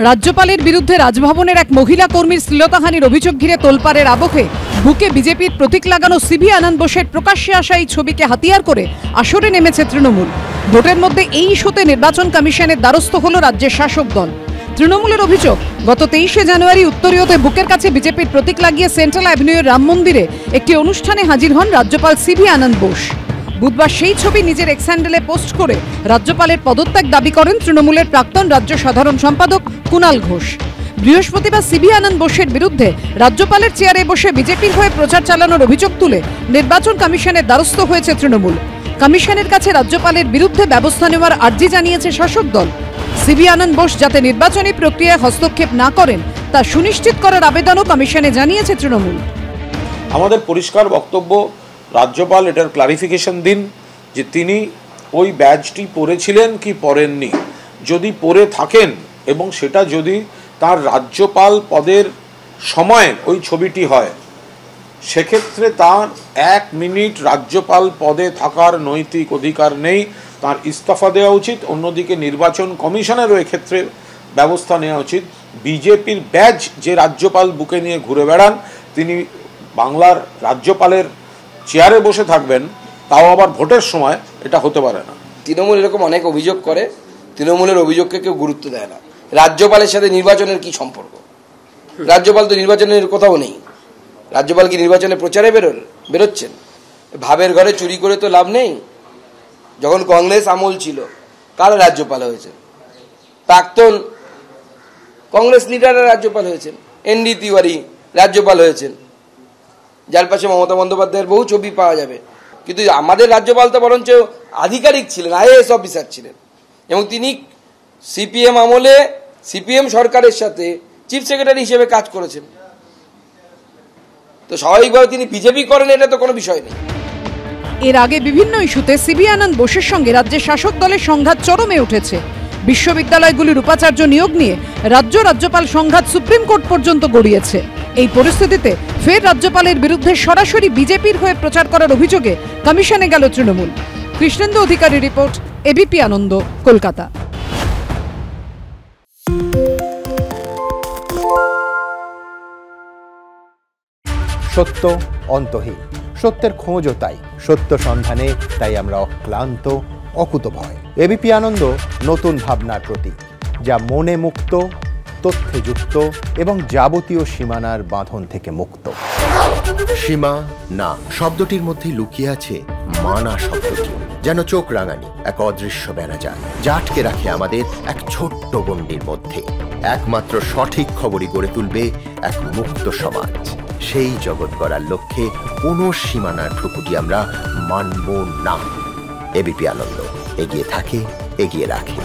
রাজ্যপালের বিরুদ্ধে রাজভবনের এক মহিলা কর্মীর শ্লীলতাহানির অভিযোগ ঘিরে তোলপাড়ের আবহে বুকে বিজেপির প্রতীক লাগানো সিবি আনন্দ বোসের প্রকাশ্যে আসা এই ছবিকে হাতিয়ার করে আসরে নেমেছে তৃণমূল। ভোটের মধ্যে এই ইস্যুতে নির্বাচন কমিশনের দ্বারস্থ হল রাজ্যের শাসক দল। তৃণমূলের অভিযোগ, গত 23শে জানুয়ারি উত্তরীয়তে বুকের কাছে বিজেপির প্রতীক লাগিয়ে সেন্ট্রাল অ্যাভিনিউয়ের রাম মন্দিরে একটি অনুষ্ঠানে হাজির হন রাজ্যপাল সিবি আনন্দ বোস। বুধবার সেই ছবি নিজের এক্স হ্যান্ডেলে পোস্ট করে রাজ্যপালের পদত্যাগ দাবি করেন তৃণমূলের প্রাক্তন রাজ্য সাধারণ সম্পাদক কুণাল ঘোষ। বৃহস্পতিবার সিবি আনন্দ বোসের বিরুদ্ধে রাজ্যপালের চেয়ারে বসে বিজেপির হয়ে প্রচার চালানোর অভিযোগ তুলে নির্বাচন কমিশনের দ্বারস্থ হয়েছে তৃণমূল। কমিশনের কাছে রাজ্যপালের বিরুদ্ধে ব্যবস্থা নেওয়ার আর্জি জানিয়েছে শাসক দল। সিবি আনন্দ বোস যাতে নির্বাচনী প্রক্রিয়ায় হস্তক্ষেপ না করেন তা সুনিশ্চিত করার আবেদনও কমিশনে জানিয়েছে তৃণমূল। আমাদের পরিষ্কার বক্তব্য, রাজ্যপাল এটার ক্লারিফিকেশন দিন যে তিনি ওই ব্যাজটি পরেছিলেন কি পরেননি। যদি পরে থাকেন এবং সেটা যদি তার রাজ্যপাল পদের সময় ওই ছবিটি হয়, সেক্ষেত্রে তার 1 মিনিট রাজ্যপাল পদে থাকার নৈতিক অধিকার নেই, তার ইস্তফা দেওয়া উচিত। অন্যদিকে নির্বাচন কমিশনেরও এক্ষেত্রে ব্যবস্থা নেওয়া উচিত। বিজেপির ব্যাজ যে রাজ্যপাল বুকে নিয়ে ঘুরে বেড়ান, তিনি বাংলার রাজ্যপালের চেয়ারে বসে থাকবেন, তাও আবার ভোটের সময়, এটা হতে পারে না। তৃণমূল এরকম অনেক অভিযোগ করে, তৃণমূলের অভিযোগকে কেউ গুরুত্ব দেয় না। রাজ্যপালের সাথে নির্বাচনের কি সম্পর্ক? রাজ্যপাল তো নির্বাচনের কোথাও নেই। রাজ্যপাল কি নির্বাচনে প্রচারে বেরোচ্ছেন? ভাবের ঘরে চুরি করে তো লাভ নেই। যখন কংগ্রেস আমল ছিল, কারা রাজ্যপাল হয়েছে? প্রাক্তন কংগ্রেস লিডাররা রাজ্যপাল হয়েছেন। এনডি তিওয়ারি রাজ্যপাল হয়েছেন, যার পাশে মমতা বন্দ্যোপাধ্যায়ের বহু ছবি পাওয়া যাবে। কিন্তু আমাদের রাজ্যপাল তো বরঞ্চ আধিকারিক ছিলেন, আইএএস অফিসার ছিলেন, এবং তিনি সিপিএম আমলে সিপিএম সরকারের সাথে চিফ সেক্রেটারি হিসেবে কাজ করেছেন। তো স্বাভাবিকভাবে তিনি বিজেপি করেন, এটা তো কোনো বিষয় নেই। এর আগে বিভিন্ন ইস্যুতে সিবি আনন্দ বোসের সঙ্গে রাজ্যের শাসক দলের সংঘাত চরমে উঠেছে। বিশ্ববিদ্যালয়গুলির উপাচার্য নিয়োগ নিয়ে রাজ্যপাল সংঘাত সুপ্রিম কোর্ট পর্যন্ত গড়িয়েছে। এই পরিস্থিতিতে ফের রাজ্যপালের বিরুদ্ধে সরাসরি বিজেপির হয়ে প্রচার করার অভিযোগে কমিশনে গেল তৃণমূল। কৃষ্ণেন্দু অধিকারী রিপোর্ট, এবিপি আনন্দ, কলকাতা। সত্য অন্তহীন, সত্যের খোঁজও তাই, সত্য সন্ধানে তাই আমরা অক্লান্ত, অকুতভয়। এবিপি আনন্দ নতুন ভাবনার প্রতীক, যা মনে মুক্ত, তথ্যে যুক্ত এবং যাবতীয় সীমানার বাঁধন থেকে মুক্ত। সীমা না শব্দটির মধ্যে লুকিয়ে আছে মানা শব্দটি, যেন চোখ রাঙানি এক অদৃশ্য বেড়াজাল, যা আটকে রাখে আমাদের এক ছোট্ট গণ্ডির মধ্যে। একমাত্র সঠিক খবরই গড়ে তুলবে এক মুক্ত সমাজ। সেই জগৎ গড়ার লক্ষ্যে কোনো সীমানার ঠুকুটি আমরা মানব না। এবিপি আনন্দ এগিয়ে থাকে, এগিয়ে রাখে।